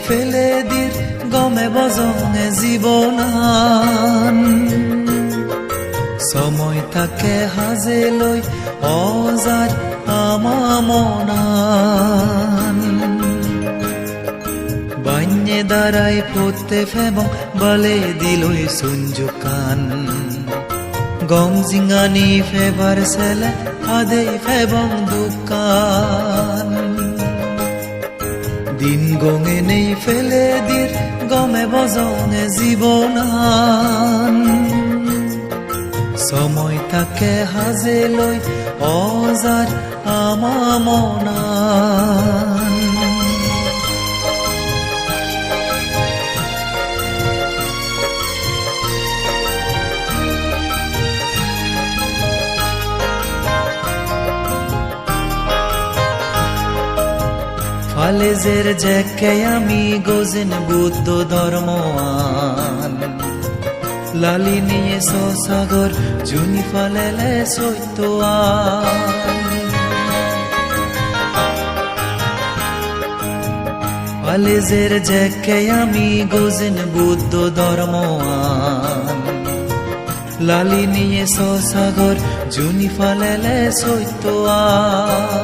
ফেলে দির গমে বজঙে জীৱনান সময় তাকে হাজে লৈ অজাৰ আমামনান বান্যে দাঁড়াই পড়তে ফেবং বলে দিলই সুঞ্জুকান গম জিঙানি ফেবার সেলে আদে ফেবং দোকান দিন গঙে নেই ফেলে দির গমে বজঙে জীৱনান সময় তাকে হাজে লৈ অজাৰ আমামনান ফালেজের জেকে আমি গোজেন বুদ্ধ ধর্মওয়ান লালি নিয়ে সাগর জুনি ফালেলে সৈতোয়ান ফালেজের জেকে আমি গোজেন বুদ্ধ ধর্মওয়ান লালি নিয়ে সাগর জুনি ফালেলে সৈতোয়ান